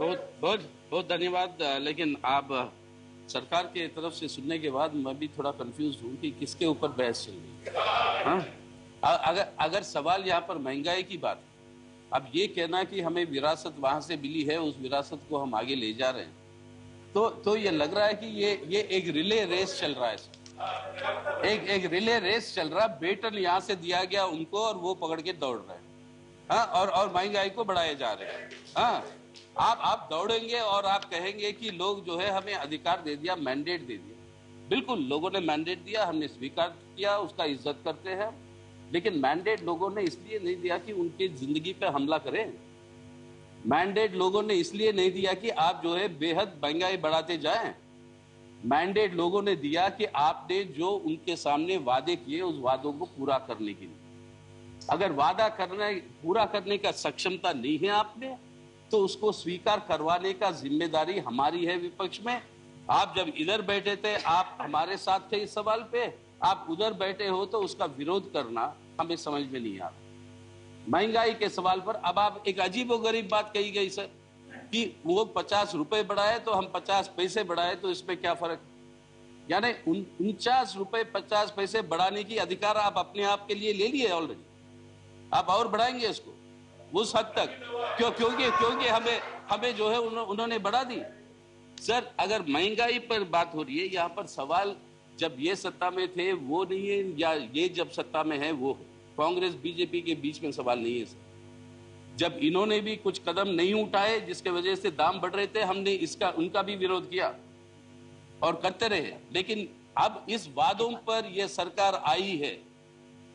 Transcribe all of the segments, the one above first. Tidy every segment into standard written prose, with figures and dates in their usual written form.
बहुत बहुत बहुत धन्यवाद। लेकिन आप सरकार के तरफ से सुनने के बाद मैं भी थोड़ा कंफ्यूज हूँ कि किसके ऊपर बहस चल रही है। हाँ? अगर अगर सवाल यहाँ पर महंगाई की बात है, अब ये कहना कि हमें विरासत वहां से मिली है, उस विरासत को हम आगे ले जा रहे हैं, तो ये लग रहा है कि ये एक रिले रेस चल रहा है सर। एक रिले रेस चल रहा है। बेटन यहाँ से दिया गया उनको और वो पकड़ के दौड़ रहे हैं। हाँ, और महंगाई को बढ़ाए जा रहे हैं। हाँ, आप दौड़ेंगे और आप कहेंगे कि लोग जो है हमें अधिकार दे दिया, मैंडेट दे दिया। बिल्कुल, लोगों ने मैंडेट दिया, हमने स्वीकार किया, उसका इज्जत करते हैं। लेकिन मैंडेट लोगों ने इसलिए नहीं दिया कि उनकी जिंदगी पे हमला करें। मैंडेट लोगों ने इसलिए नहीं दिया कि आप जो है बेहद महंगाई बढ़ाते जाएं। मैंडेट लोगों ने दिया कि आपने जो उनके सामने वादे किए उस वादों को पूरा करने के लिए। अगर वादा पूरा करने का सक्षमता नहीं है आपने, तो उसको स्वीकार करवाने का जिम्मेदारी हमारी है विपक्ष में। आप जब इधर बैठे थे, आप हमारे साथ थे इस सवाल पे, आप उधर बैठे हो तो उसका विरोध करना हमें समझ में नहीं आता। महंगाई के सवाल पर अब आप एक अजीबोगरीब बात कही गई सर कि वो 50 रुपए बढ़ाए तो हम 50 पैसे बढ़ाए, तो इसमें क्या फर्क? यानी 49 रुपए 50 पैसे बढ़ाने की अधिकार आप अपने आप के लिए ले लिए ऑलरेडी। आप और बढ़ाएंगे इसको उस हद तक? क्योंकि हमें जो है उन्होंने बढ़ा दी। सर, अगर महंगाई पर बात हो रही है, यहाँ पर सवाल जब ये सत्ता में थे वो नहीं है, या ये जब सत्ता में है वो है। कांग्रेस बीजेपी के बीच में सवाल नहीं है सर। जब इन्होंने भी कुछ कदम नहीं उठाए जिसके वजह से दाम बढ़ रहे थे, हमने उनका भी विरोध किया और करते रहे। लेकिन अब इस वादों पर यह सरकार आई है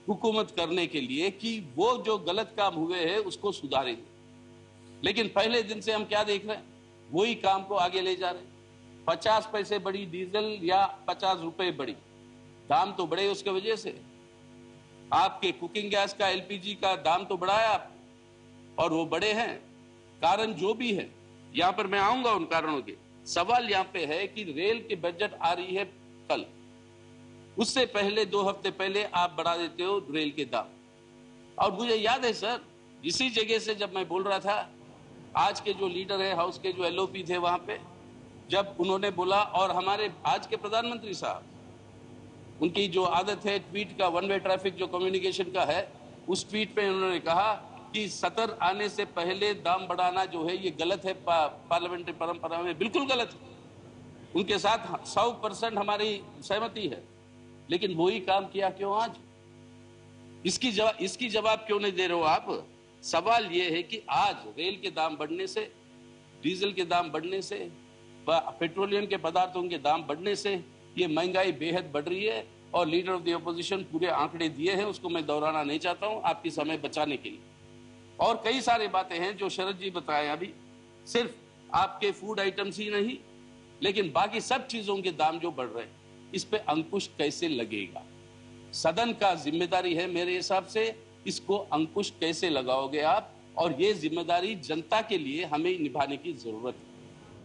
हुकूमत करने के लिए कि वो जो गलत काम हुए हैं उसको सुधारेंगे। लेकिन पहले दिन से हम क्या देख रहे हैं? वही काम को आगे ले जा रहे हैं। 50 पैसे बढ़ी डीजल या 50 रुपए बढ़ी, दाम तो बढ़े उसके वजह से। आपके कुकिंग गैस का, एलपीजी का दाम तो बढ़ाया आप, और वो बड़े हैं। कारण जो भी है, यहां पर मैं आऊंगा उन कारणों के। सवाल यहां पे है कि रेल की बजट आ रही है कल, उससे पहले 2 हफ्ते पहले आप बढ़ा देते हो रेल के दाम। और मुझे याद है सर, इसी जगह से जब मैं बोल रहा था, आज के जो लीडर है हाउस के, जो एलओपी थे वहां पे, जब उन्होंने बोला, और हमारे आज के प्रधानमंत्री साहब, उनकी जो आदत है ट्वीट का, वन वे ट्रैफिक जो कम्युनिकेशन का है, उस ट्वीट पे उन्होंने कहा कि सत्र आने से पहले दाम बढ़ाना जो है ये गलत है, पार्लियामेंट्री परंपरा में बिल्कुल गलत है। उनके साथ 100% हमारी सहमति है। लेकिन वही काम किया क्यों आज? इसकी जवाब क्यों नहीं दे रहे हो आप? सवाल ये है कि आज रेल के दाम बढ़ने से, डीजल के दाम बढ़ने से, पेट्रोलियम के पदार्थों के दाम बढ़ने से ये महंगाई बेहद बढ़ रही है। और लीडर ऑफ द ऑपोजिशन पूरे आंकड़े दिए हैं, उसको मैं दोहराना नहीं चाहता हूं आपकी समय बचाने के लिए। और कई सारी बातें हैं जो शरद जी बताए अभी, सिर्फ आपके फूड आइटम्स ही नहीं, लेकिन बाकी सब चीजों के दाम जो बढ़ रहे हैं, इस पे अंकुश कैसे लगेगा? सदन का जिम्मेदारी है मेरे हिसाब से, इसको अंकुश कैसे लगाओगे आप? और ये जिम्मेदारी जनता के लिए हमें निभाने की जरूरत है।